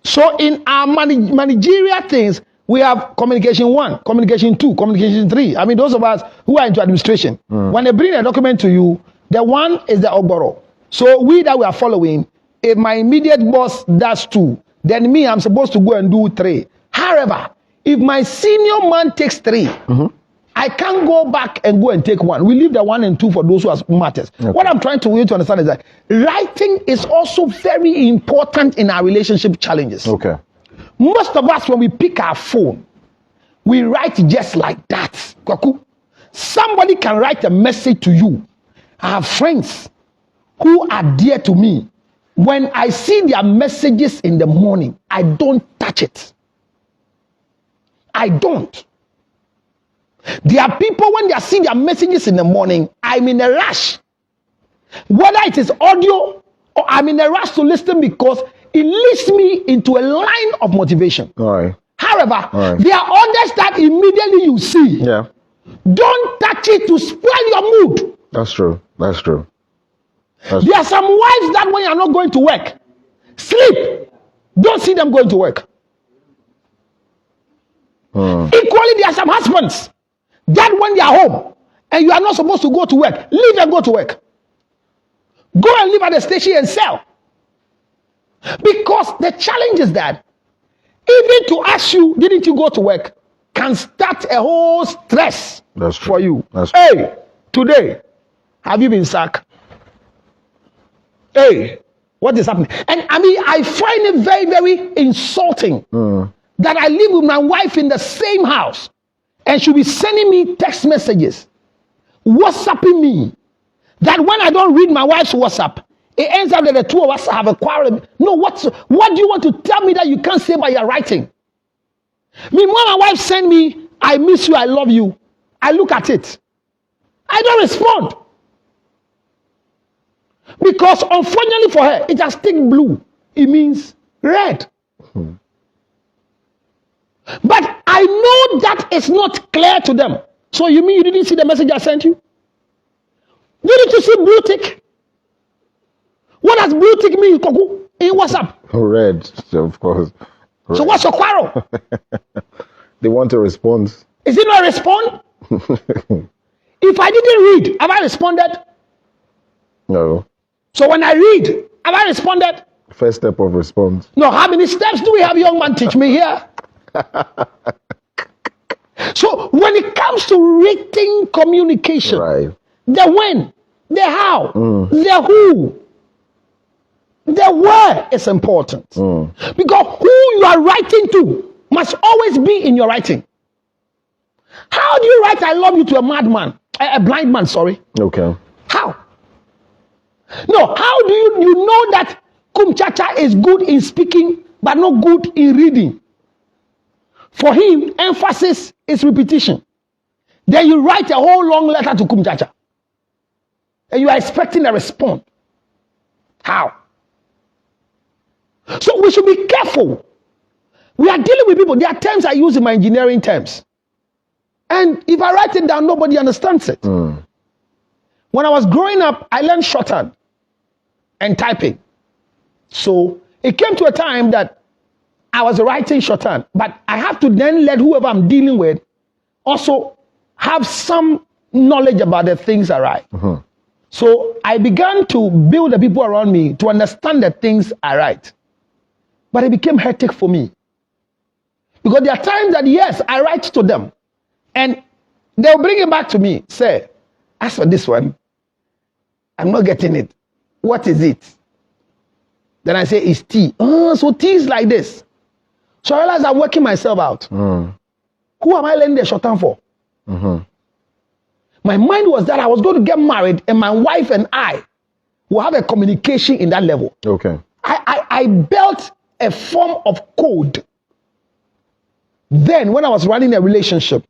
So in our managerial things, we have communication 1, communication 2, communication 3. I mean, those of us who are into administration, when they bring a document to you, the one is the Ogboro. So we that we are following, if my immediate boss does 2, then me, I'm supposed to go and do 3. However, if my senior man takes 3, I can't go back and go and take 1. We leave the 1 and 2 for those who matters. What I'm trying to understand is that writing is also very important in our relationship challenges. Okay. Most of us, when we pick our phone, we write just like that. Kwaku, somebody can write a message to you. I have friends who are dear to me. When I see their messages in the morning, I don't touch it. I don't. There are people, when they see their messages in the morning, I'm in a rush. Whether it is audio or I'm in a rush to listen because it leads me into a line of motivation. All right. However, there are others that immediately you see. Yeah. Don't touch it to spoil your mood. That's true. There are some wives that when you're not going to work, sleep. Don't see them going to work. Equally, there are some husbands that when they are home and you are not supposed to go to work, leave and go to work. Go and live at the station and sell. Because the challenge is that even to ask you, didn't you go to work, can start a whole stress for you. Hey, today, have you been sacked? Hey, what is happening? And I mean, I find it very, very insulting that I live with my wife in the same house and she'll be sending me text messages, WhatsApping me, that when I don't read my wife's WhatsApp, it ends up that the two of us have a quarrel. No, what do you want to tell me that you can't say by your writing? I mean, when my wife send me, I miss you, I love you, I look at it. I don't respond. Because unfortunately for her, it has ticked blue. It means red. But I know that it's not clear to them. So you mean you didn't see the message I sent you? Didn't you see blue tick? What does blue tick mean, Koku, in WhatsApp? Red, of course. Red. So what's your quarrel? They want a response. Is it not a respond? If I didn't read, have I responded? No. So when I read, have I responded? First step of response. No, how many steps do we have, young man? Teach me here. So when it comes to written communication, Right. the when, the how, the who, the where is important. Because who you are writing to must always be in your writing. How do you write I love you to a madman, a blind man, sorry? Okay. How? No, how do you know that Kumchacha is good in speaking but not good in reading? For him, emphasis is repetition. Then you write a whole long letter to Kumchacha. And you are expecting a response. How? So we should be careful. We are dealing with people. There are terms I use in my engineering terms. And if I write it down, nobody understands it. When I was growing up, I learned shorthand and typing. So it came to a time that I was writing shorthand, but I have to then let whoever I'm dealing with also have some knowledge about the things I write. So I began to build the people around me to understand the things I write. But it became hectic for me. Because there are times that, yes, I write to them, and they'll bring it back to me, say, as for this one, I'm not getting it. What is it? Then I say, it's tea. Oh, so tea is like this. So I realize I'm working myself out. Who am I learning the shorthand for? My mind was that I was going to get married and my wife and I will have a communication in that level. Okay. I built a form of code then when I was running a relationship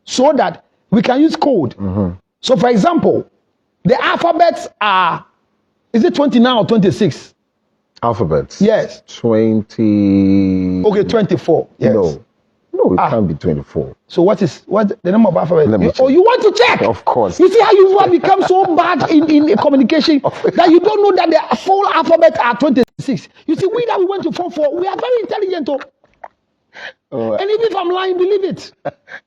so that we can use code. So for example, the alphabets are, is it 29 or 26? Alphabets. Yes. 20. Okay, 24. Yes. No, it can't be 24. So what the number of alphabets? Let me check. Oh, you want to check? Of course. You see how you have become so bad in communication that you don't know that the full alphabet are 26. You see, we that we went to form 4, we are very intelligent. And even if I'm lying, believe it.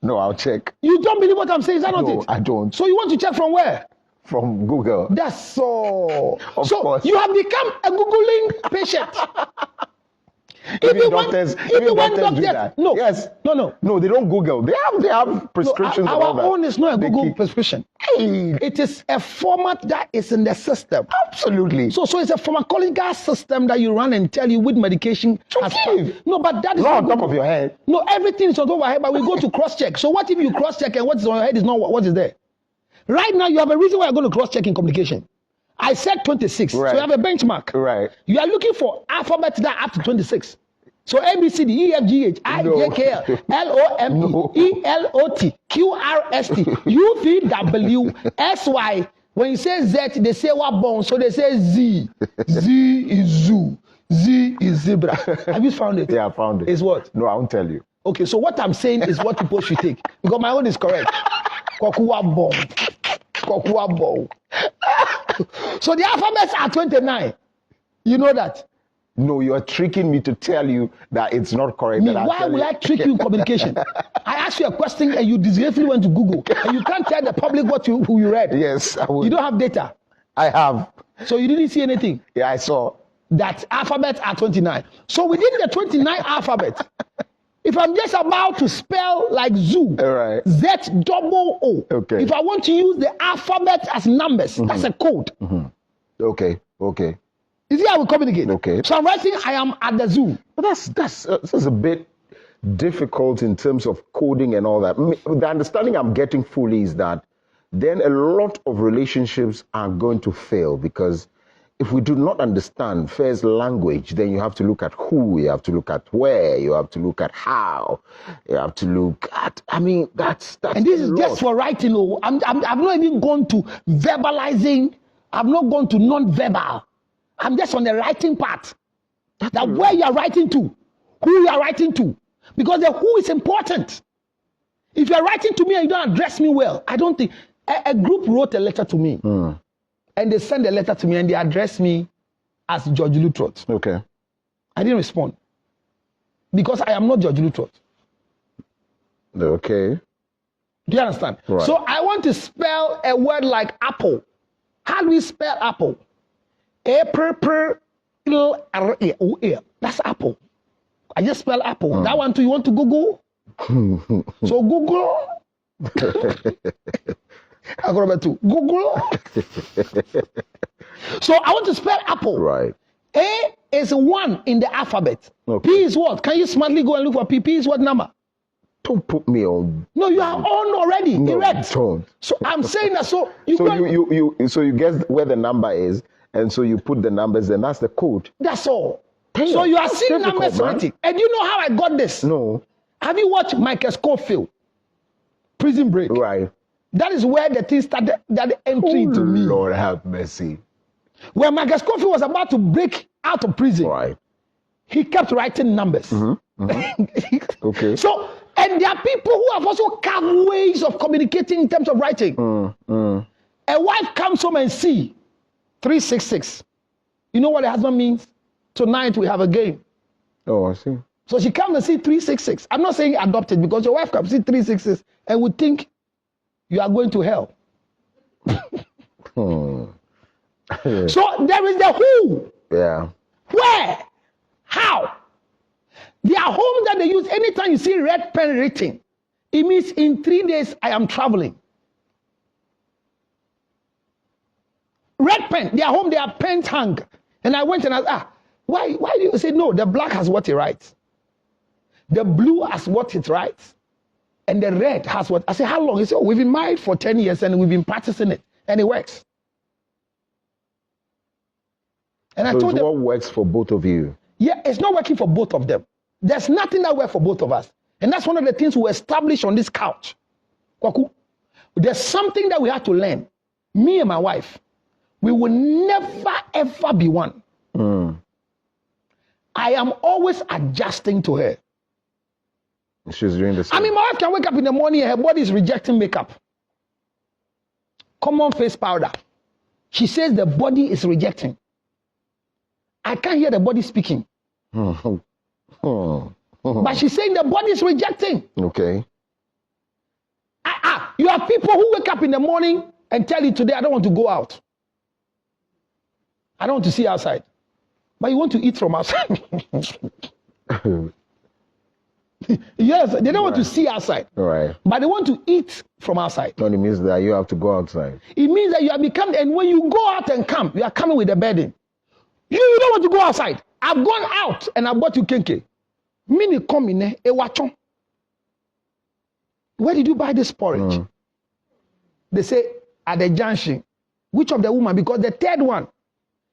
No, I'll check. You don't believe what I'm saying, is that not No, it? I don't. So you want to check from where? From Google. That's all. Of So course. you have become a Googling patient. Even doctors do that. No. Yes. No. No, they don't Google. They have prescriptions and all Our that. own is not a They Google keep- prescription. Hey, It is a format that is in the system. absolutely. So it's a pharmacological system that you run and tell you which medication has give. No, but that is Not on not top of your head. No, everything is on top of our head, but we go to cross-check. So what if you cross-check and what is on your head is not what is there? Right now, you have a reason why you're going to cross-check in communication. I said 26, Right. so you have a benchmark. Right. You are looking for alphabets that are up to 26. So A, B, C, D, E, F, G, H, I, J, K, L, L, O, M, No. E, E, L, O, T, Q, R, S, T, U, V, W, S, Y. When you say Z, they say what bone, so they say Z. Z is zoo. Z is zebra. Have you found it? Yeah, I found it. Is what? No, I won't tell you. Okay, so what I'm saying is what people should take. Because my own is correct. Kokuwa bone. Kokuwa bone. So the alphabets are 29. You know that? No, you are tricking me to tell you that it's not correct. Me, that why tell will you. I trick you in communication? I asked you a question and you disgracefully went to Google and you can't tell the public who you read. Yes, I will. You don't have data. I have. So you didn't see anything. Yeah, I saw. That alphabets are 29. So within the 29 alphabet, if I'm just about to spell like zoo, All right. Z-double-O. Okay. If I want to use the alphabet as numbers, that's a code. Okay. You see how we communicate? Okay. So I'm writing, I am at the zoo. But that's a bit difficult in terms of coding and all that. The understanding I'm getting fully is that then a lot of relationships are going to fail because if we do not understand first language, then you have to look at who, you have to look at where, you have to look at how, you have to look at. I mean, that's And this a is lot. just for writing. I'm not even going to verbalizing I've not gone to non-verbal. I'm just on the writing part. That where you are writing to, who you are writing to. Because the who is important. If you are writing to me and you don't address me well, I don't think. A group wrote a letter to me. And they sent a letter to me and they addressed me as George Lutrot. Okay. I didn't respond. Because I am not George Lutrot. Okay. Do you understand? Right. So I want to spell a word like apple. How do we spell apple? A-P-P-L-R-A-O-A. That's apple. I just spell apple. That one too, you want to Google? So Google. I got about two. Google. So I want to spell apple. Right. A is 1 in the alphabet. Okay. P is what? Can you smartly go and look for P? P is what number? Don't put me on. No, you are on already. No, Erect. don't. So I'm saying that. So you So can, you guess where the number is, and so you put the numbers, and that's the code. That's all. Damn, So you are that's seeing difficult, numbers man. written. And you know how I got this? No. Have you watched Michael Scofield? Prison Break. Right. That is where the thing started entering to me. Lord have mercy. When Michael Scofield was about to break out of prison, Right. he kept writing numbers. Okay. So, and there are people who have also carved ways of communicating in terms of writing. A wife comes home and see 366. You know what the husband means? Tonight we have a game. Oh, I see. So she comes and see 366. I'm not saying adopt it because your wife comes see 366 and would think you are going to hell. So there is the who, Yeah. where, how. There are homes that they use anytime you see red pen written. It means in 3 days I am traveling. Red pen, they are home, they are pens hung. And I went and I asked, why do you say no? The black has what it writes. The blue has what it writes. And the red has what. I said, how long? He said, oh, we've been married for 10 years and we've been practicing it. And it works. And I So told it's them, what works for both of you. yeah, it's not working for both of them. There's nothing that works for both of us. And that's one of the things we established on this couch. Kwaku, there's something that we have to learn. Me and my wife, we will never ever be one. I am always adjusting to her. She's doing the same. I mean, my wife can wake up in the morning and her body is rejecting makeup. Common face powder. She says the body is rejecting. I can't hear the body speaking. But she's saying the body is rejecting. Okay. You have people who wake up in the morning and tell you today, I don't want to go out. I don't want to see outside. But you want to eat from outside. Yes, they don't want to see outside. Right. But they want to eat from outside. No, it means that you have to go outside. It means that you have become, and when you go out and come, you are coming with a burden. You don't want to go outside. I've gone out and I bought you kenke. Mini come in e wachon. Where did you buy this porridge? They say at the junction. Which of the woman? Because the third one,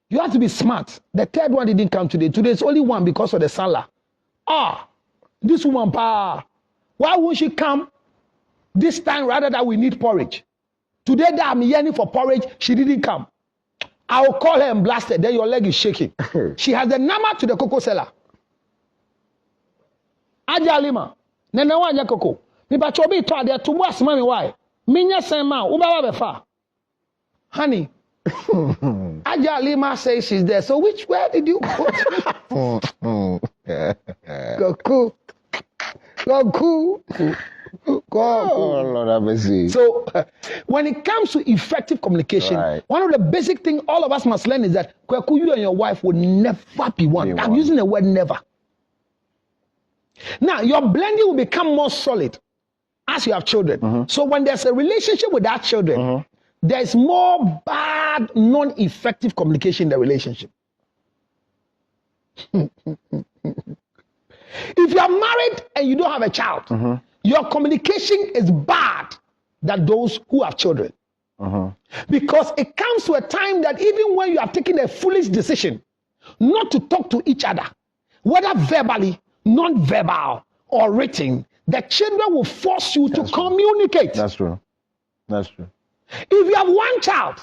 you have to be smart. The third one didn't come today. Today it's only one because of the Salah. This woman, why won't she come this time rather than we need porridge? Today that I'm yearning for porridge, she didn't come. I will call her and blast her. Then your leg is shaking. She has the number to the cocoa seller. Aja Lima, nene wanya cocoa. Mi ba chobi to ade to boss mami why? Minya sema uba wa befa. Honey. Aja Lima says she's there. So where did you go to? Goku. Oh, Lord have mercy. So when it comes to effective communication, Right. one of the basic things all of us must learn is that Kweku, you and your wife will never be one. I'm using the word never. Now, your blending will become more solid as you have children. So when there's a relationship with that children, there's more bad, non-effective communication in the relationship. If you are married and you don't have a child, your communication is bad than those who have children. Because it comes to a time that even when you have taken a foolish decision not to talk to each other, whether verbally, non-verbal, or written, the children will force you to communicate. That's true. That's true. If you have one child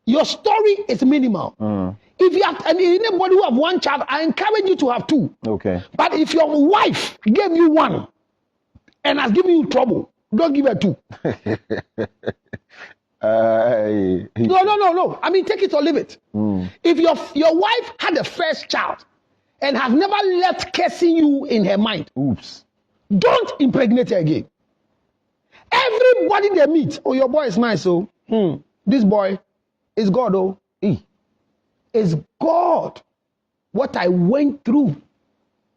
Your story is minimal. If you have anybody who have one child, I encourage you to have two. Okay. But if your wife gave you one and has given you trouble, don't give her two. No. I mean, take it or leave it. If your wife had a first child and has never left cursing you in her mind, Oops. don't impregnate her again. Everybody they meet, oh, your boy is nice, so this boy is God, oh. It's God. What I went through,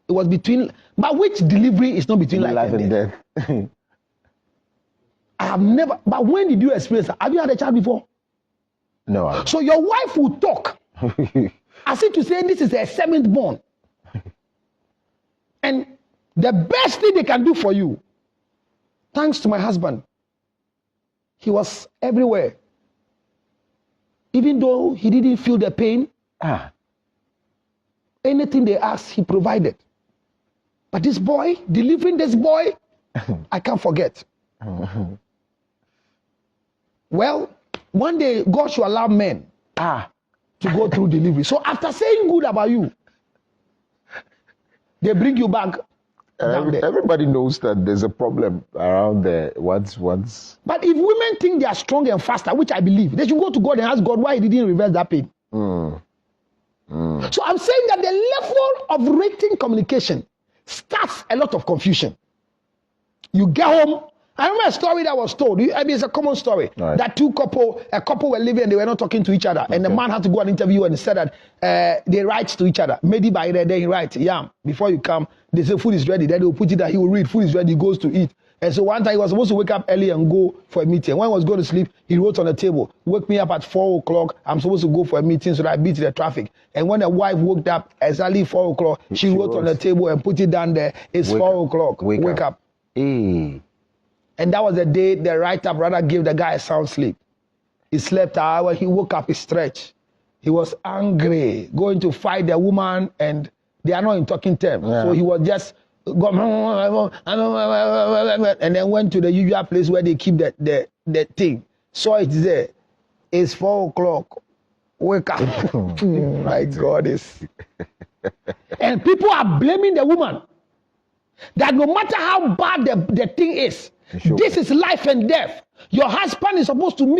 it was between, but which delivery is not between life and death? I have never, but when did you experience that? Have you had a child before? No. I haven't. So your wife will talk as if to say this is a seventh born. And the best thing they can do for you, thanks to my husband, he was everywhere. Even though he didn't feel the pain, anything they asked, he provided. But this boy, delivering this boy, I can't forget. Well, one day God should allow men to go through delivery. So after saying good about you, they bring you back down there. Everybody knows that there's a problem around there once. But if women think they are strong and faster, which I believe, they should go to God and ask God why he didn't reverse that pain. So I'm saying that the level of rating communication starts a lot of confusion. You get home. I remember a story that was told. I mean, it's a common story. Right. That a couple were living and they were not talking to each other. And the man had to go and interview and he said that they write to each other. Maybe by then he write, before you come, they say food is ready. Then they will put it that he will read, food is ready, he goes to eat. And so one time he was supposed to wake up early and go for a meeting. When he was going to sleep, he wrote on the table, wake me up at 4 o'clock. I'm supposed to go for a meeting so that I beat the traffic. And when the wife woke up exactly 4 o'clock, she wrote on the table and put it down there. It's 4 o'clock. Wake up. And that was the day the write-up rather gave the guy a sound sleep. He slept an hour, he woke up, he stretched. He was angry, going to fight the woman, and they are not in talking terms. Yeah. So he was just, and then went to the usual place where they keep the thing. Saw it there. It's 4 o'clock. Wake up. My God. And people are blaming the woman. That no matter how bad the thing is, this is life and death. Your husband is supposed to meet